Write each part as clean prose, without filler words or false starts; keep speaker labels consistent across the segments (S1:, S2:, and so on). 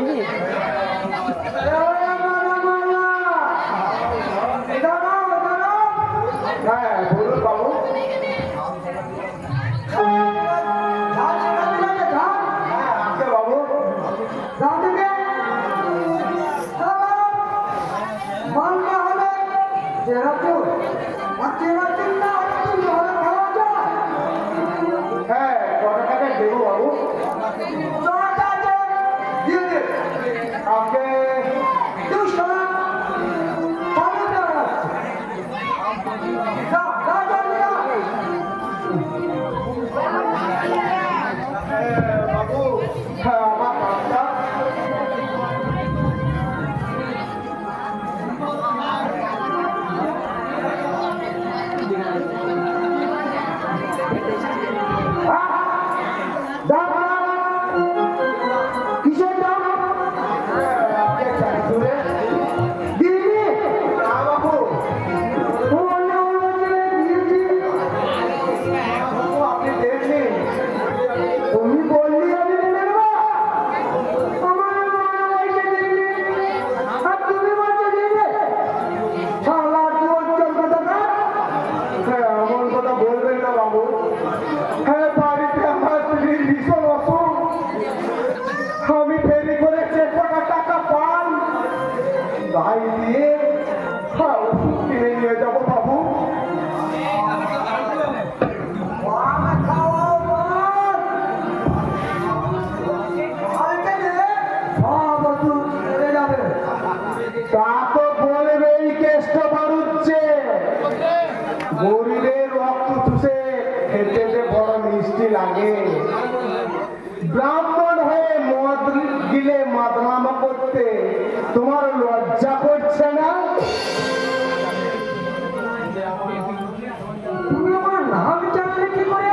S1: নাকি?
S2: হ্যাঁ বলুন বাবু। হ্যাঁ কত টাকা দেবো বাবু? আমাকে বাবু হ্যাঁ আমার নামটা কিসের দাম? আপনি দেখলেন তুমি বললি আমি মেনে নেব? আমার এসে দিল্লি আর তুমি বলছো দিল্লি সালা চোর কথা না। হ্যাঁ এমন কথা বলবেন না বাবু। হ্যাঁ বাড়িতে আমার স্ত্রীর ভীষণ অসুখ। আমি ফেরি করে যে কটা টাকা পাই তাই দিয়ে ওষুধ কিনে নিয়ে যাবো বাবু। তা তো বলবেই কেষ্ট বাড়ুচ্ছে। গরিবের রক্ত চুষে খেতে যে বড় মিষ্টি লাগে। ব্রাহ্মণ হয়ে মদ গিলে মাদনামা করতে তোমার লজ্জা করছে না? তুমি আমার নাম জানলে কি করে?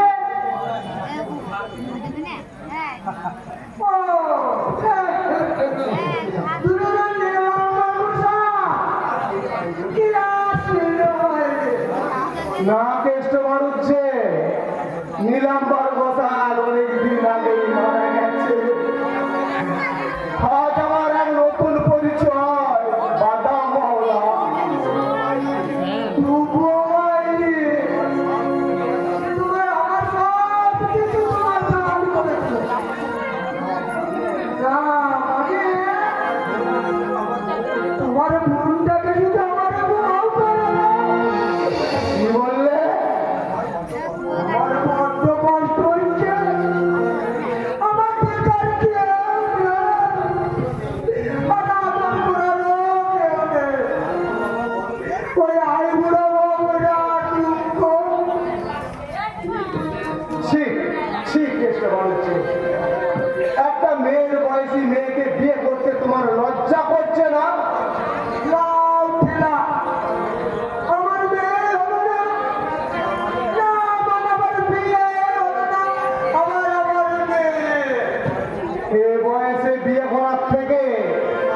S2: না কেষ্ট বাড়ুচ্ছে। নীলাম্বর প্রসাদ অনেকদিন আগেই মারা গেছে। আজ আমার এক নতুন পরিচয় বাদাম মাওলা। তোমার মনটাকে শুধু আমার কি বললে? আমার বড্ড কষ্ট হচ্ছে। আমার বেকার কি ওই আই বুড়ো একটা মেয়ের বয়সী মেয়েকে বিয়ে করতে তোমার লজ্জা করছে না? আমার মেয়ে হলো না। আমার বিয়ে হলো না। আমার মেয়ে এ বয়সে বিয়ে করার থেকে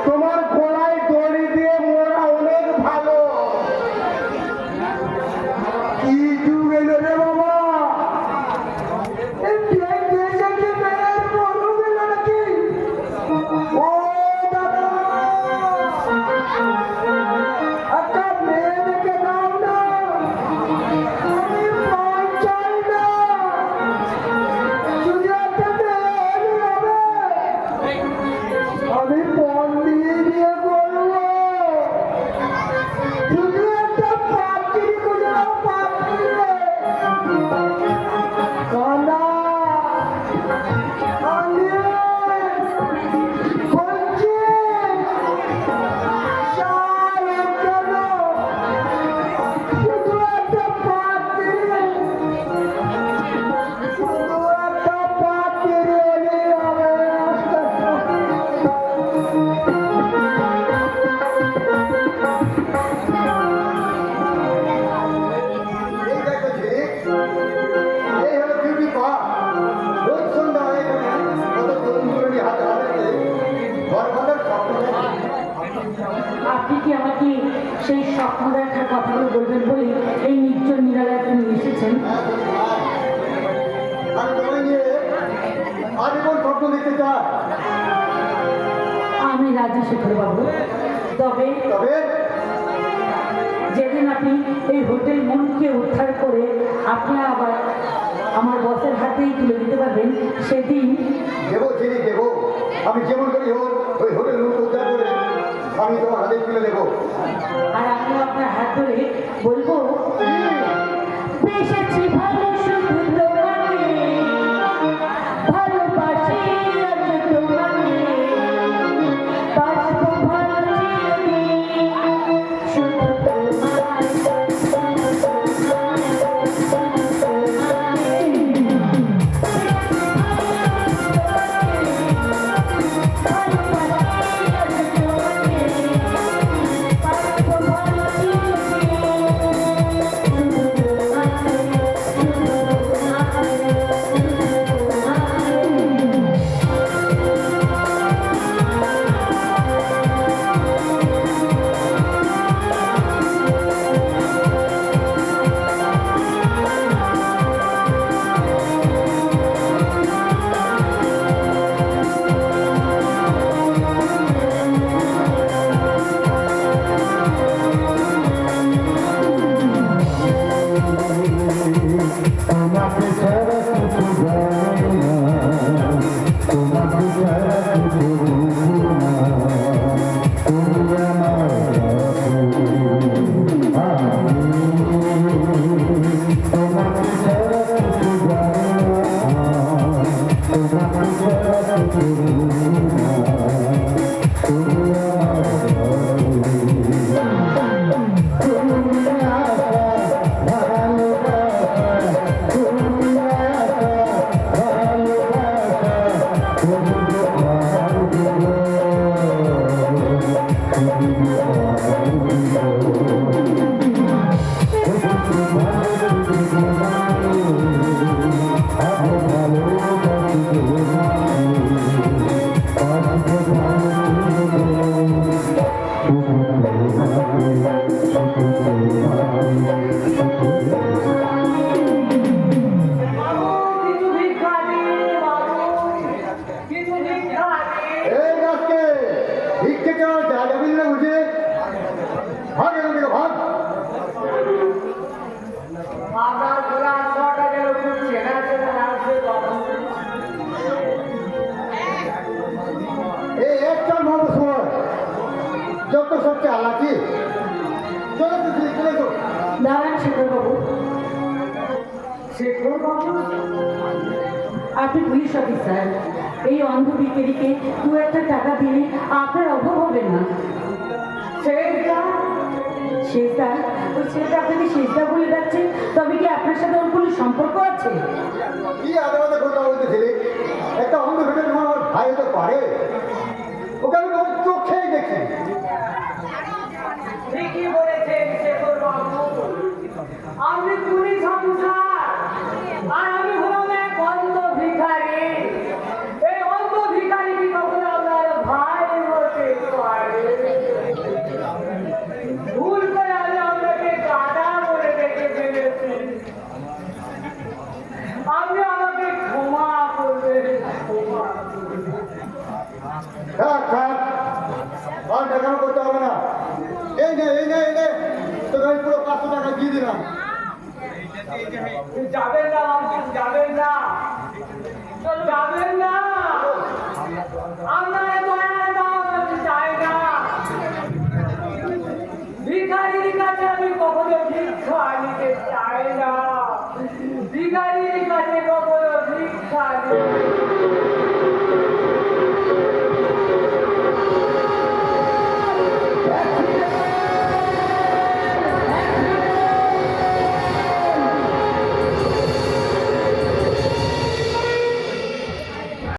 S2: তোমার গলায় দড়ি দিয়ে মোড়া অনেক ভালো। কি যুগ এলো রে বাবা! ও দাদা একটা মেয়ে দেখে দাও না। আমি পাই চাই না। শুধু একটা মেয়ে হবে। আমি পণ দিয়ে বিয়ে করবো। শুধু একটা পাত্রী খুঁজে দাও, পাত্রী কানা
S1: আপনি কি আমাকে সেই স্বপ্ন দেখার কথাগুলো বলবেন বলে এই নির্জন নিরালায় আপনি এসেছেন?
S2: আজীবন স্বপ্ন দেখতে চাই।
S1: রাজি শেখর বাবু। তবে
S2: তবে
S1: যেদিন আপনি এই হোটেল মনকে উদ্ধার করে আপনি আবার আমার বসের হাতেই তুলে দিতে পারবেন, সেদিন
S2: দেবো চিনি দেবো। আমি যেমন করি হোক ওই হোটেল রুম উদ্ধার করে আমি তোমার হাতে তুলে দেবো।
S1: আর আমি আপনার হাত ধরে বলবো, বেশি ভালো শুধু তোমাকে, ভালোবাসি আজ তোমাকে, বাঁচবো ভালো চিরদিন, শুধু
S2: এই গাছকে ভিক্ষে কেউ যা যাবি না বুঝে ভাগ এখান থেকে ভাগ।
S3: আপনার গোলাম ছটা গেল খুব চেনা চেনা লাগছে বাবু।
S2: এই একটা মাত্র সময় যত সব চালাকি চলো চলে তো।
S1: দাঁড়ান শেখর বাবু,
S3: শেখর বাবু
S1: আপনি পুলিশ অফিসার, এই অন্ধ বিকেরিকে 2-1 টাকা দিলে আপনার অভাব হবে না।
S3: সেইটা
S1: শেষদা, ওই ছেলেটা আপনাকে শেষদা বলে যাচ্ছে, তবে কি আপনার সাথে ওর কোনো সম্পর্ক আছে?
S2: কি আদে আদে কথা বলতেছিলি? একটা অন্ধ ভেবে তোমার আমার ভাই হতে পারে? ওকে আমি তোমার চোখেই দেখি।
S3: ঠিকই বলেছেন শেখর বাবু। আপনি পুলিশ অফিসার আর আমি হলাম এক অন্ধ ভিখারি। এই অন্ধ ভিখারি কি কখনো আপনার ভাই হতে পারে? ভুল করে আমি আপনাকে দাদা বলে ডেকে ফেলেছি। আপনি আমাকে ক্ষমা করবেন, ক্ষমা করবেন।
S2: থাক থাক, আর দেখানো করতে হবে না। এই নে তোকে আমি পুরো 500 টাকা দিয়ে দিলাম।
S3: যাবেন না আপনি, যাবেন না, যাবেন না। আপনার দয়ার দাম আমি চাই না। ভিখারির কাছে আমি কখনো ভিক্ষা আনি